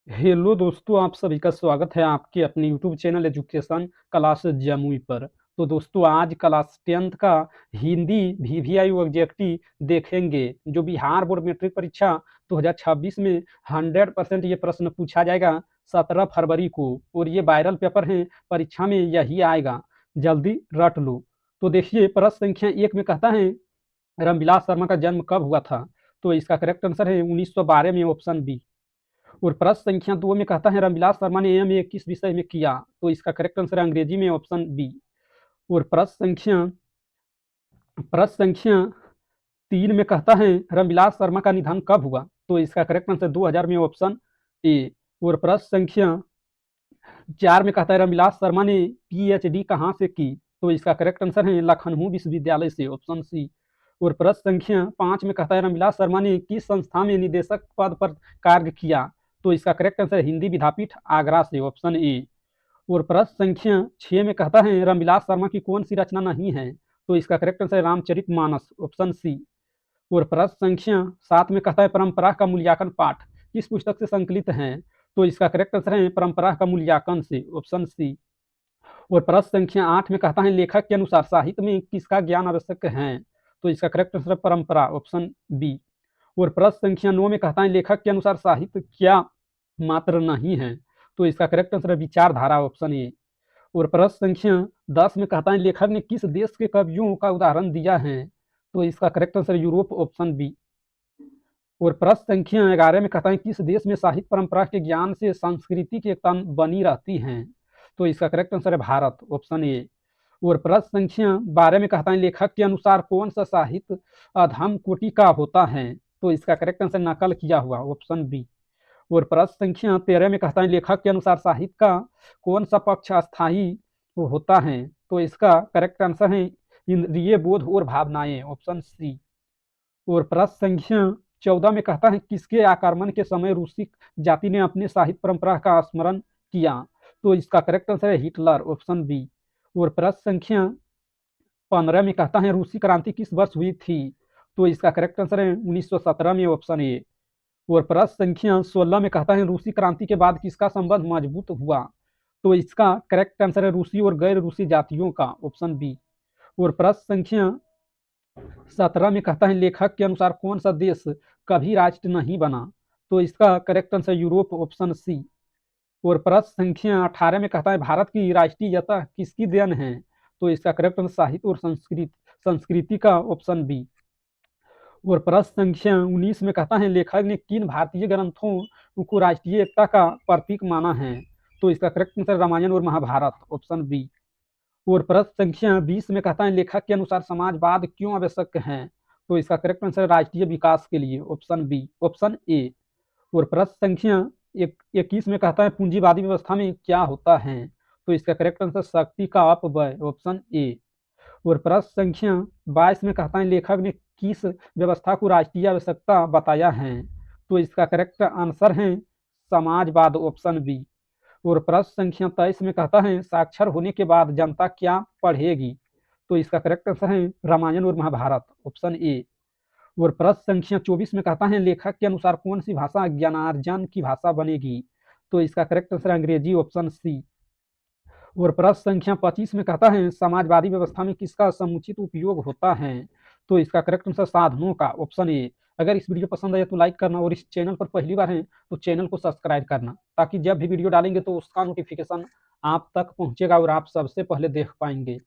Hello दोस्तों, आप सभी का स्वागत है आपके अपने YouTube channel education class Jamui पर। तो दोस्तों आज क्लास 10th का हिंदी वीवीआई ऑब्जेक्टिव देखेंगे। जो बिहार बोर्ड मैट्रिक परीक्षा 2026 में 100% ये प्रश्न पूछा जाएगा 17 फरवरी को, और ये वायरल पेपर है, परीक्षा में यही आएगा, जल्दी रट लो। तो देखिए प्रश्न संख्या 1 में कहता है रामविलास शर्मा का जन्म कब हुआ था। तो इसका करेक्ट आंसर है 1912 में, ऑप्शन बी। और प्रश्न संख्या 2 में कहता है रामविलास शर्मा ने एम ए किस विषय में किया। तो इसका करेक्ट आंसर है अंग्रेजी में, ऑप्शन बी। और प्रश्न संख्या 3 में कहता है रामविलास शर्मा का निधन कब हुआ। तो इसका करेक्ट आंसर 2000 में, ऑप्शन ए। और प्रश्न संख्या 4 में कहता है रामविलास शर्मा ने पीएचडी कहाँ से की। तो इसका करेक्ट आंसर है लखनऊ विश्वविद्यालय से, ऑप्शन सी। और प्रश्न संख्या 5 में कहता है रामविलास शर्मा ने किस संस्था में निदेशक पद पर कार्य किया। तो इसका करेक्ट आंसर हिंदी विद्यापीठ आगरा से, ऑप्शन ए। और प्रश्न संख्या 6 में कहता है रामविलास शर्मा की कौन सी रचना नहीं है। तो इसका करेक्ट आंसर है रामचरितमानस, ऑप्शन सी। और प्रश्न संख्या 7 में कहता है परंपरा का मूल्यांकन पाठ किस पुस्तक से संकलित है। तो इसका करेक्ट आंसर है परंपरा का मूल्यांकन से, ऑप्शन सी। और प्रश्न संख्या 8 में कहता है लेखक के अनुसार साहित्य में किसका ज्ञान आवश्यक है। तो इसका करेक्ट आंसर है परंपरा, ऑप्शन बी। और प्रश्न संख्या 9 में कहता है लेखक के अनुसार साहित्य क्या मात्र नहीं है। तो इसका करेक्ट आंसर है विचारधारा, ऑप्शन ए। और प्रश्न संख्या 10 में कहता है लेखक ने किस देश के कवियों का उदाहरण दिया है। तो इसका करेक्ट आंसर यूरोप, ऑप्शन बी। और प्रश्न संख्या 11 में कहता है किस देश में साहित्य परंपरा के ज्ञान से संस्कृति की एकता बनी रहती है। तो इसका करेक्ट आंसर है भारत, ऑप्शन ए। और प्रश्न संख्या 12 में कहता है लेखक के अनुसार कौन सा साहित्य अधम कोटि का होता है। तो इसका करेक्ट आंसर नकल किया हुआ, ऑप्शन बी। और प्रश्न संख्या 13 में कहता है लेखक के अनुसार साहित्य का कौन सा पक्ष अस्थायी होता है। तो इसका करेक्ट आंसर है इंद्रिय बोध और भावनाएं, ऑप्शन सी। और प्रश्न संख्या 14 में कहता है किसके आक्रमण के समय रूसी जाति ने अपने साहित्य परंपरा का स्मरण किया। तो इसका करेक्ट आंसर है हिटलर, ऑप्शन बी। और प्रश्न संख्या 15 में कहता है रूसी क्रांति किस वर्ष हुई थी। तो इसका करेक्ट आंसर है 1917 में, ऑप्शन ए। और प्रश्न संख्या 16 में कहता है रूसी क्रांति के बाद किसका संबंध मजबूत हुआ। तो इसका करेक्ट आंसर है रूसी और गैर रूसी जातियों का, ऑप्शन बी। और प्रश्न संख्या 17 में कहता है लेखक के अनुसार कौन सा देश कभी राष्ट्र नहीं बना। तो इसका करेक्ट आंसर यूरोप, ऑप्शन सी। और प्रश्न संख्या 18 में कहता है भारत की राष्ट्रीयता किसकी देन है। तो इसका करेक्ट आंसर साहित्य और संस्कृति का, ऑप्शन बी। और प्रश्न संख्या 19 में कहता है लेखक ने किन भारतीय ग्रंथों को राष्ट्रीय एकता का प्रतीक माना है। तो इसका करेक्ट आंसर रामायण और महाभारत, ऑप्शन बी। और प्रश्न संख्या 20 में कहता है लेखक के अनुसार समाजवाद क्यों आवश्यक है। तो इसका करेक्ट आंसर राष्ट्रीय विकास के लिए, ऑप्शन बी, ऑप्शन ए। और प्रश्न संख्या 21 में कहता है पूंजीवादी व्यवस्था में क्या होता है। तो इसका करेक्ट आंसर शक्ति का अपव्यय, ऑप्शन ए। और प्रश्न संख्या 22 में कहता है लेखक ने किस व्यवस्था को राष्ट्रीय आवश्यकता बताया है। तो इसका करेक्ट आंसर है समाजवाद, ऑप्शन बी। और प्रश्न संख्या 23 में कहता है साक्षर होने के बाद जनता क्या पढ़ेगी। तो इसका करेक्ट आंसर है रामायण और महाभारत, ऑप्शन ए। और प्रश्न संख्या 24 में कहता है लेखक के अनुसार कौन सी भाषा ज्ञानार्जन की भाषा बनेगी। तो इसका करेक्ट आंसर अंग्रेजी, ऑप्शन सी। और प्रश्न संख्या 25 में कहता है समाजवादी व्यवस्था में किसका समुचित उपयोग होता है। तो इसका करेक्ट आंसर साधनों का, ऑप्शन ए। अगर इस वीडियो पसंद आए तो लाइक करना, और इस चैनल पर पहली बार है तो चैनल को सब्सक्राइब करना, ताकि जब भी वीडियो डालेंगे तो उसका नोटिफिकेशन आप तक पहुंचेगा और आप सबसे पहले देख पाएंगे।